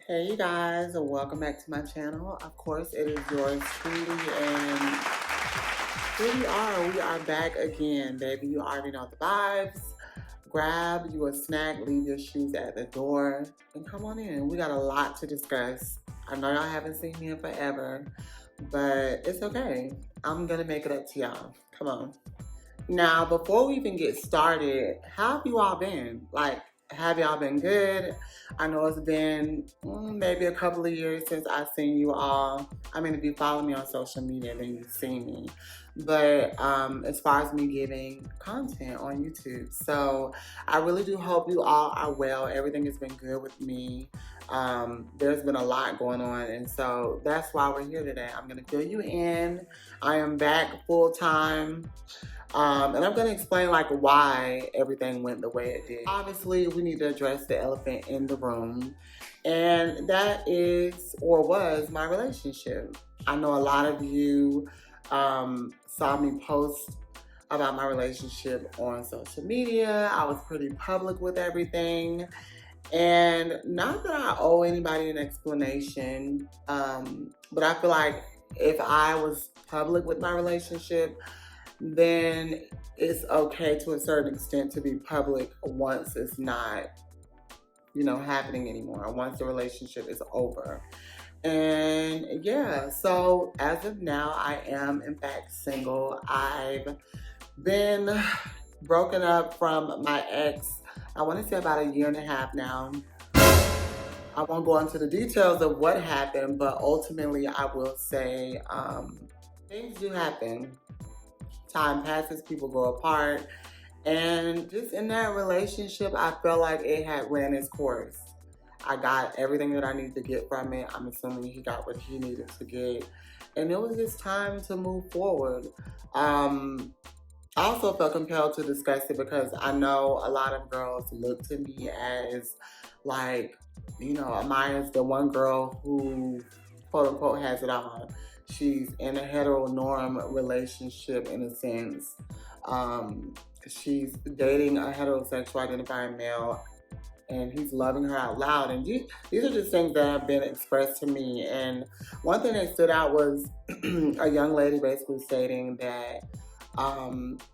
Hey you guys, and welcome back to my channel. Of course, it is yours truly, and here we are back again, baby. You already know the vibes. Grab you a snack, leave your shoes at the door, and come on in. We got a lot to discuss. I know y'all haven't seen me in forever, but it's okay. I'm gonna make it up to y'all. Come on. Now, before we even get started, how have you all been? Like, have y'all been good? I know it's been maybe a couple of years since I've seen you all. I mean, if you follow me on social media, then you've seen me. But as far as me giving content on YouTube. So I really do hope you all are well. Everything has been good with me. There's been a lot going on, and so that's why we're here today. I'm going to fill you in. I am back full time. And I'm going to explain like why everything went the way it did. Obviously, we need to address the elephant in the room, and that is or was my relationship. I know a lot of you saw me post about my relationship on social media. I was pretty public with everything. And not that I owe anybody an explanation, but I feel like if I was public with my relationship, then it's okay to a certain extent to be public once it's not, happening anymore, once the relationship is over. And yeah, so as of now, I am in fact single. I've been broken up from my ex, I want to say about a year and a half now. I won't go into the details of what happened, but ultimately I will say things do happen. Time passes, people grow apart, and just in that relationship, I felt like it had ran its course. I got everything that I needed to get from it. I'm assuming he got what he needed to get, and it was just time to move forward. I also felt compelled to discuss it because I know a lot of girls look to me as like, Amiyah's the one girl who, quote unquote, has it all. She's in a heteronorm relationship in a sense. She's dating a heterosexual identifying male, and he's loving her out loud. And these are just things that have been expressed to me. And one thing that stood out was a young lady basically stating that,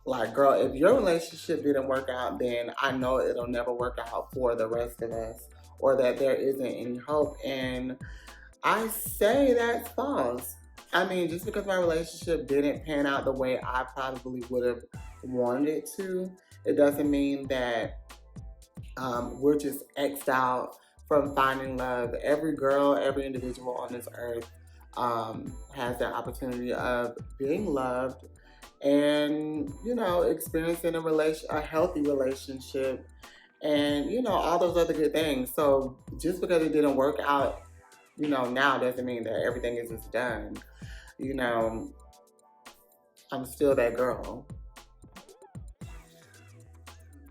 like, girl, if your relationship didn't work out, then I know it'll never work out for the rest of us, or that there isn't any hope. And I say that's false. I mean, just because my relationship didn't pan out the way I probably would have wanted it to, it doesn't mean that we're just X'd out from finding love. Every girl, every individual on this earth has that opportunity of being loved and, experiencing a healthy relationship and, all those other good things. So just because it didn't work out, now doesn't mean that everything is just done. I'm still that girl.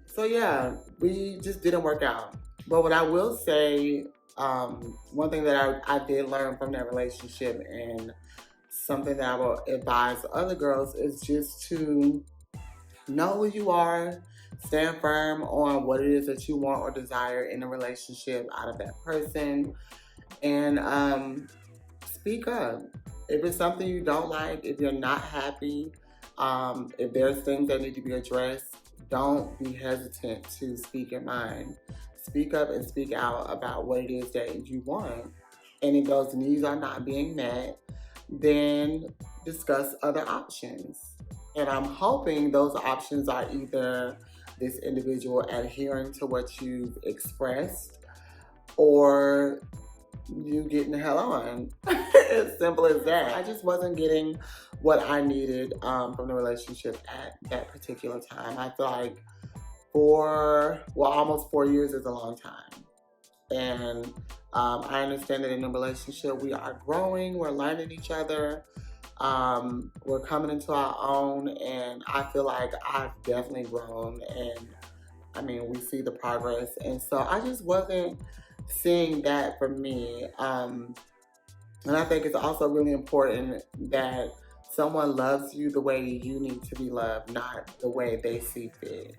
So yeah, we just didn't work out. But what I will say, one thing that I did learn from that relationship, and something that I will advise other girls, is just to know who you are, stand firm on what it is that you want or desire in a relationship out of that person, and speak up. If it's something you don't like, if you're not happy, if there's things that need to be addressed, don't be hesitant to speak your mind. Speak up and speak out about what it is that you want. And if those needs are not being met, then discuss other options. And I'm hoping those options are either this individual adhering to what you've expressed, or you getting the hell on. As simple as that. I just wasn't getting what I needed from the relationship at that particular time. I feel like almost 4 years is a long time. And I understand that in a relationship, we are growing, we're learning each other, we're coming into our own, and I feel like I've definitely grown, and I mean, we see the progress. And so I just wasn't seeing that for me. And I think it's also really important that someone loves you the way you need to be loved, not the way they see fit.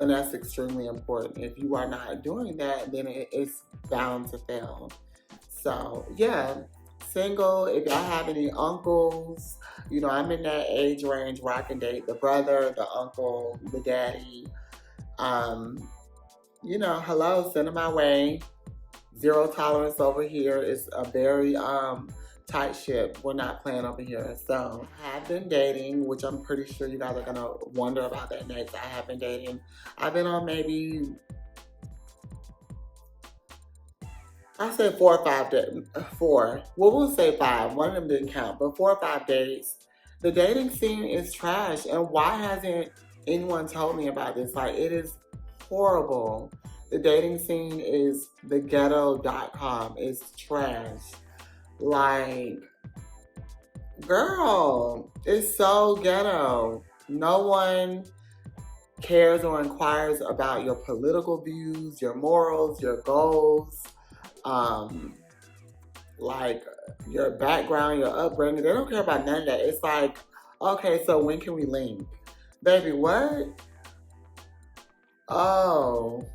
And that's extremely important. If you are not doing that, then it's bound to fail. So, yeah, single. If y'all have any uncles, you know, I'm in that age range where I can date the brother, the uncle, the daddy. Um, you know, hello, send them my way. Zero tolerance over here. It's a very tight ship. We're not playing over here. So I have been dating, which I'm pretty sure you guys are gonna wonder about that next. I have been dating. I've been on maybe, I said 4 or 5 days. Four. Well, we'll say five. One of them didn't count, but 4 or 5 days. The dating scene is trash, and why hasn't anyone told me about this? Like, it is horrible. The dating scene is theghetto.com. It's trash. Like, girl, it's so ghetto. No one cares or inquires about your political views, your morals, your goals, like your background, your upbringing. They don't care about none of that. It's like, okay, so when can we link? Baby, what? Oh,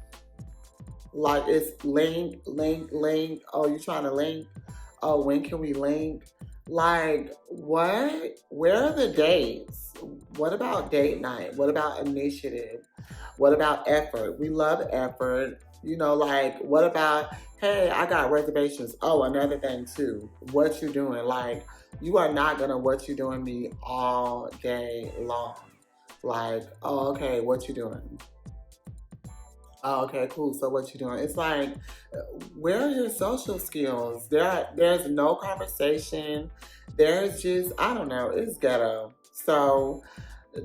like it's link, link, link. Oh, you trying to link? Oh, when can we link? Like, what? Where are the dates? What about date night? What about initiative? What about effort? We love effort. You know, like, what about, hey, I got reservations. Oh, another thing too. What you doing? Like, you are not gonna what you doing me all day long. Like, oh, okay, what you doing? Oh, okay, cool. So what you doing? It's like, where are your social skills? There's no conversation. There's just, I don't know, it's ghetto. So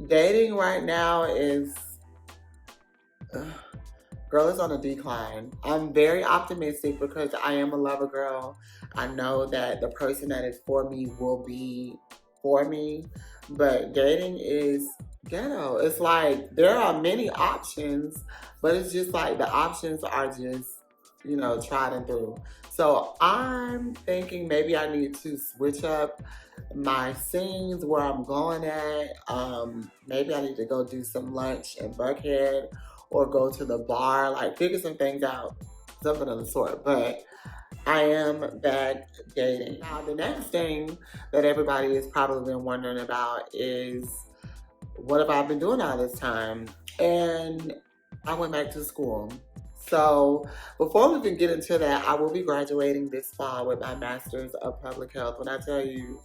dating right now is, girl, is on a decline. I'm very optimistic because I am a lover girl. I know that the person that is for me will be for me, but dating is ghetto. It's like there are many options, but it's just like the options are just, you know, tried and through. So I'm thinking maybe I need to switch up my scenes where I'm going at. Maybe I need to go do some lunch in Buckhead or go to the bar, like figure some things out, something of the sort. But I am back dating. Now, the next thing that everybody has probably been wondering about is what have I been doing all this time? And I went back to school. So before we even get into that, I will be graduating this fall with my Master's of Public Health. When I tell you,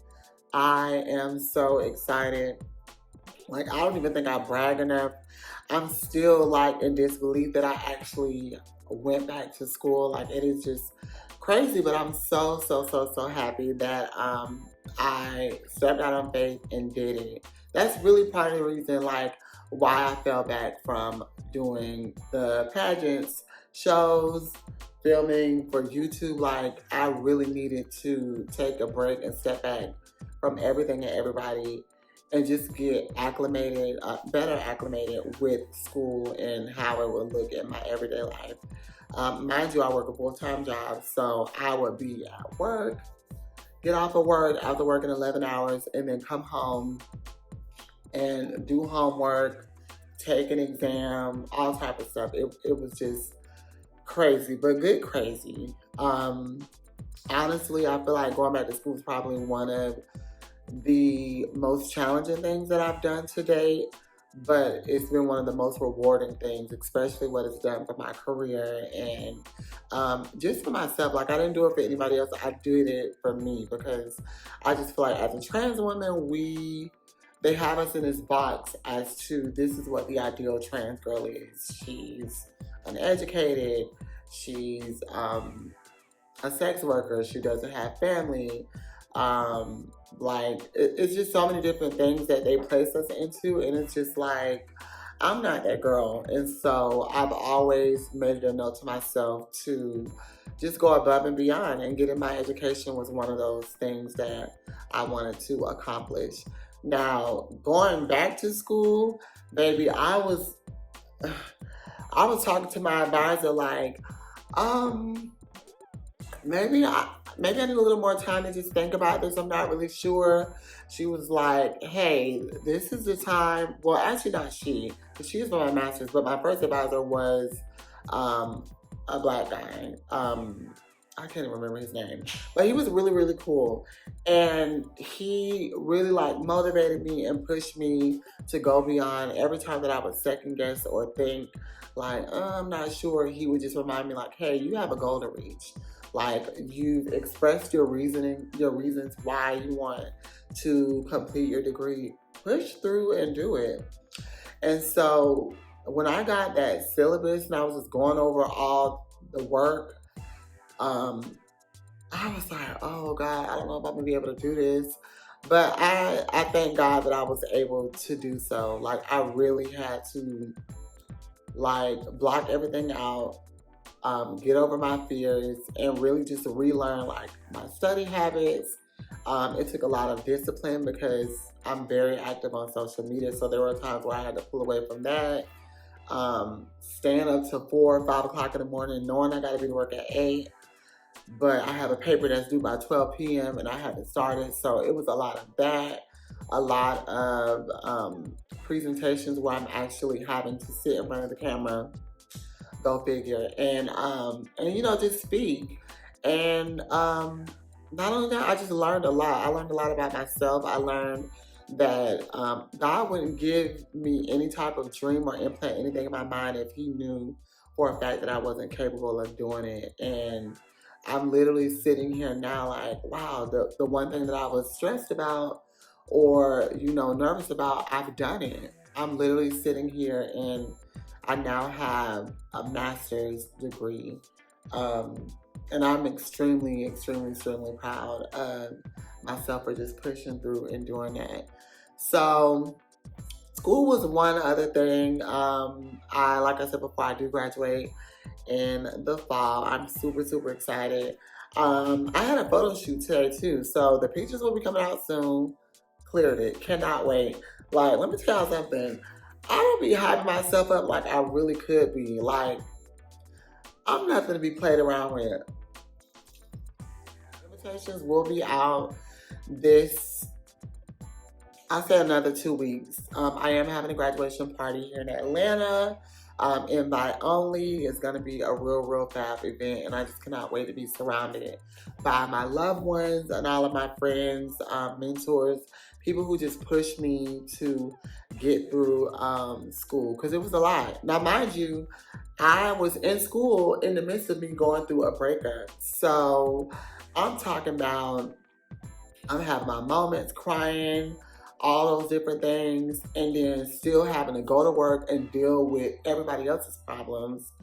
I am so excited. Like, I don't even think I brag enough. I'm still like in disbelief that I actually went back to school. Like, it is just crazy, but I'm so, so, so, so happy that I stepped out on faith and did it. That's really part of the reason, like, why I fell back from doing the pageants, shows, filming for YouTube. Like, I really needed to take a break and step back from everything and everybody and just get acclimated, better acclimated with school and how it would look in my everyday life. Mind you, I work a full-time job, so I would be at work, get off of work after working 11 hours, and then come home and do homework, take an exam, all type of stuff. It was just crazy, but good crazy. Honestly, I feel like going back to school is probably one of the most challenging things that I've done to date, but it's been one of the most rewarding things, especially what it's done for my career and just for myself. Like, I didn't do it for anybody else. I did it for me because I just feel like as a trans woman, they have us in this box as to this is what the ideal trans girl is. She's uneducated. She's a sex worker. She doesn't have family. Like, it's just so many different things that they place us into, and it's just like, I'm not that girl. And so I've always made it a note to myself to just go above and beyond, and getting my education was one of those things that I wanted to accomplish. Now, going back to school, baby, I was talking to my advisor like, maybe maybe I need a little more time to just think about this. I'm not really sure. She was like, hey, this is the time. Well, actually not she, because she is my master's, but my first advisor was a black guy. I can't even remember his name, but he was really, really cool. And he really like motivated me and pushed me to go beyond. Every time that I would second guess or think like, I'm not sure, he would just remind me like, hey, you have a goal to reach. Like, you've expressed your reasons why you want to complete your degree. Push through and do it. And so when I got that syllabus and I was just going over all the work, I was like, oh God, I don't know if I'm gonna be able to do this. But I thank God that I was able to do so. Like, I really had to like block everything out, get over my fears, and really just relearn like my study habits. It took a lot of discipline because I'm very active on social media, so there were times where I had to pull away from that. Staying up to 4 or 5 o'clock in the morning, knowing I got to be to work at 8, but I have a paper that's due by 12 p.m. and I haven't started, so it was a lot of that. A lot of presentations where I'm actually having to sit in front of the camera, go figure, and you know, just speak. And not only that, I just learned a lot. I learned a lot about myself. I learned that God wouldn't give me any type of dream or implant anything in my mind if He knew for a fact that I wasn't capable of doing it. And I'm literally sitting here now like, wow, the one thing that I was stressed about or, you know, nervous about, I've done it. I'm literally sitting here and I now have a master's degree. And I'm extremely, extremely, extremely proud of myself for just pushing through and doing that. So school was one other thing. Like I said before, I do graduate in the fall. I'm super, super excited. I had a photo shoot today too, so the pictures will be coming out soon. Cleared it, cannot wait. Like, let me tell y'all something. I don't be hyping myself up like I really could be. Like, I'm nothing to be played around with. Invitations will be out this, I say another 2 weeks. I am having a graduation party here in Atlanta. Invite only. It's going to be a real fab event, and I just cannot wait to be surrounded by my loved ones and all of my friends, mentors, people who just pushed me to get through school, because it was a lot. Now, mind you, I was in school in the midst of me going through a breakup. So I'm talking about, I'm having my moments, crying, all those different things, and then still having to go to work and deal with everybody else's problems.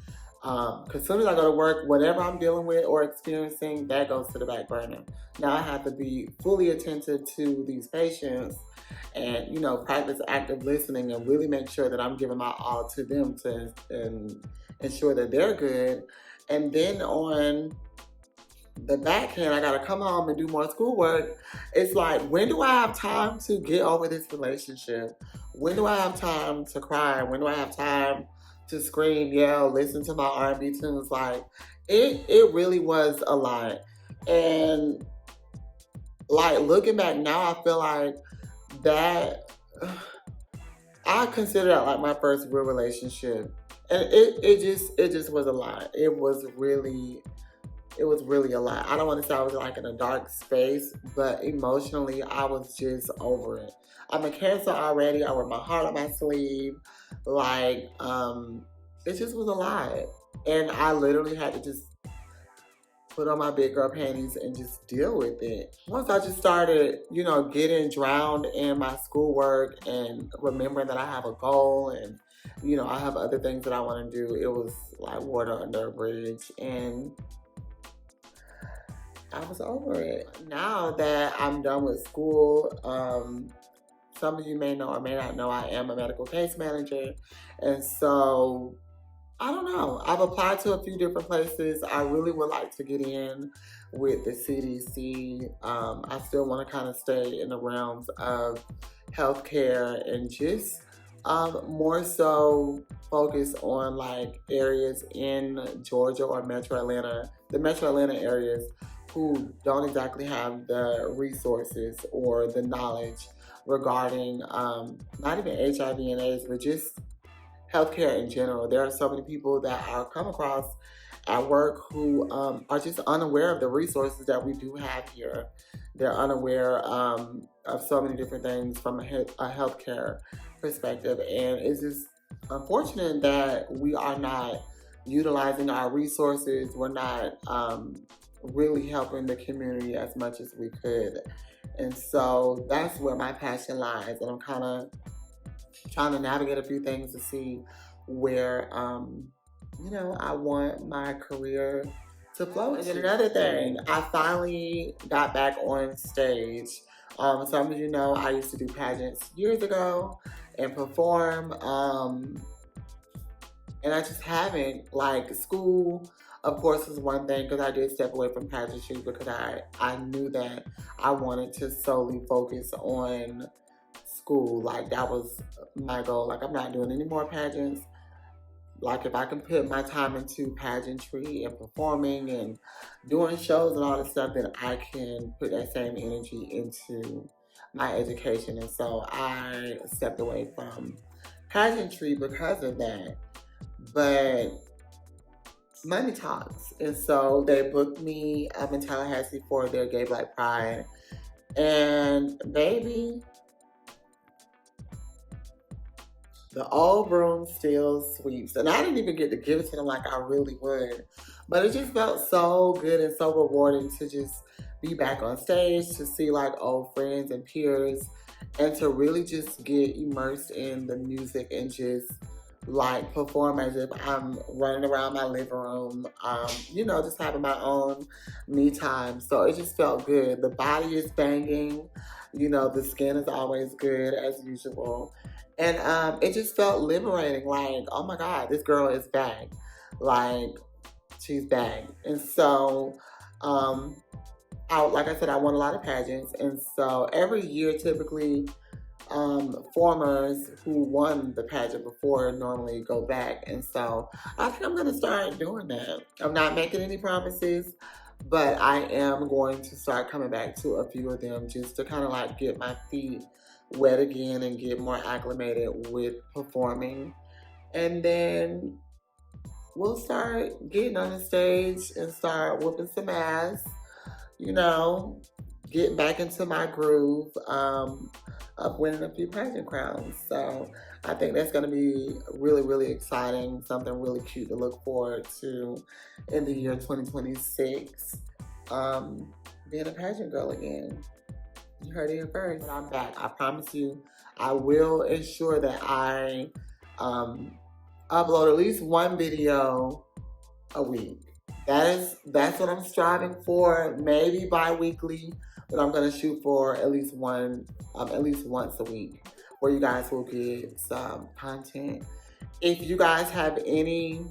Because as soon as I go to work, whatever I'm dealing with or experiencing, that goes to the back burner. Now I have to be fully attentive to these patients and, you know, practice active listening and really make sure that I'm giving my all to them to ensure that they're good. And then on the backhand, I gotta come home and do more schoolwork. It's like, when do I have time to get over this relationship? When do I have time to cry? When do I have time to scream, yell, listen to my R&B tunes? Like, it really was a lot. And like, looking back now, I feel like that, I consider that like my first real relationship. And it just was a lot. It was really a lot. I don't want to say I was like in a dark space, but emotionally, I was just over it. I'm a Cancer already. I wear my heart on my sleeve. Like, it just was a lot. And I literally had to just put on my big girl panties and just deal with it. Once I just started, you know, getting drowned in my schoolwork and remembering that I have a goal and, you know, I have other things that I want to do, it was like water under a bridge. And I was over it. Now that I'm done with school, some of you may know or may not know, I am a medical case manager. And so, I don't know. I've applied to a few different places. I really would like to get in with the CDC. I still want to kind of stay in the realms of healthcare and just more so focus on like areas in Georgia or Metro Atlanta the metro Atlanta areas who don't exactly have the resources or the knowledge regarding not even HIV and AIDS, but just healthcare in general. There are so many people that I come across at work who are just unaware of the resources that we do have here. They're unaware of so many different things from a healthcare perspective, and it's just unfortunate that we are not utilizing our resources. We're not really helping the community as much as we could, and so that's where my passion lies. And I'm kind of trying to navigate a few things to see where I want my career to flow. And then another thing, I finally got back on stage. Some of you know I used to do pageants years ago and perform, and I just haven't. Like, school, of course, is one thing, because I did step away from pageantry because I knew that I wanted to solely focus on school. Like, that was my goal. Like, I'm not doing any more pageants. Like, if I can put my time into pageantry and performing and doing shows and all this stuff, then I can put that same energy into my education. And so I stepped away from pageantry because of that. But money talks. And so they booked me up in Tallahassee for their Gay Black Pride. And baby, the old broom still sweeps. And I didn't even get to give it to them like I really would. But it just felt so good and so rewarding to just be back on stage, to see like old friends and peers, and to really just get immersed in the music and just like perform as if I'm running around my living room, just having my own me time. So it just felt good. The body is banging, the skin is always good as usual. And it just felt liberating. Like, oh my God, this girl is back. Like, she's back. And so, like I said, I won a lot of pageants. And so every year, typically, formers who won the pageant before normally go back. And so I think I'm going to start doing that. I'm not making any promises, but I am going to start coming back to a few of them just to kind of like get my feet wet again and get more acclimated with performing. And then we'll start getting on the stage and start whooping some ass, get back into my groove of winning a few pageant crowns. So I think that's going to be really, really exciting, something really cute to look forward to in the year 2026, being a pageant girl again. You heard it here first. But I'm back. I promise you, I will ensure that I upload at least one video a week. That's what I'm striving for. Maybe bi-weekly, but I'm gonna shoot for at least one, at least once a week, where you guys will get some content. If you guys have any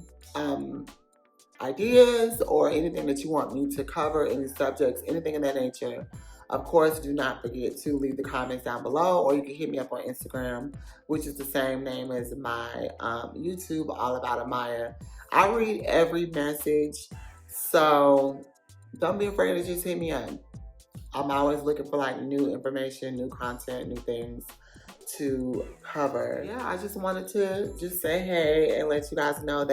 ideas or anything that you want me to cover, any subjects, anything of that nature, of course, do not forget to leave the comments down below, or you can hit me up on Instagram, which is the same name as my YouTube, AllAboutAmiyah. I read every message, so don't be afraid to just hit me up. I'm always looking for like new information, new content, new things to cover. Yeah, I just wanted to just say hey and let you guys know that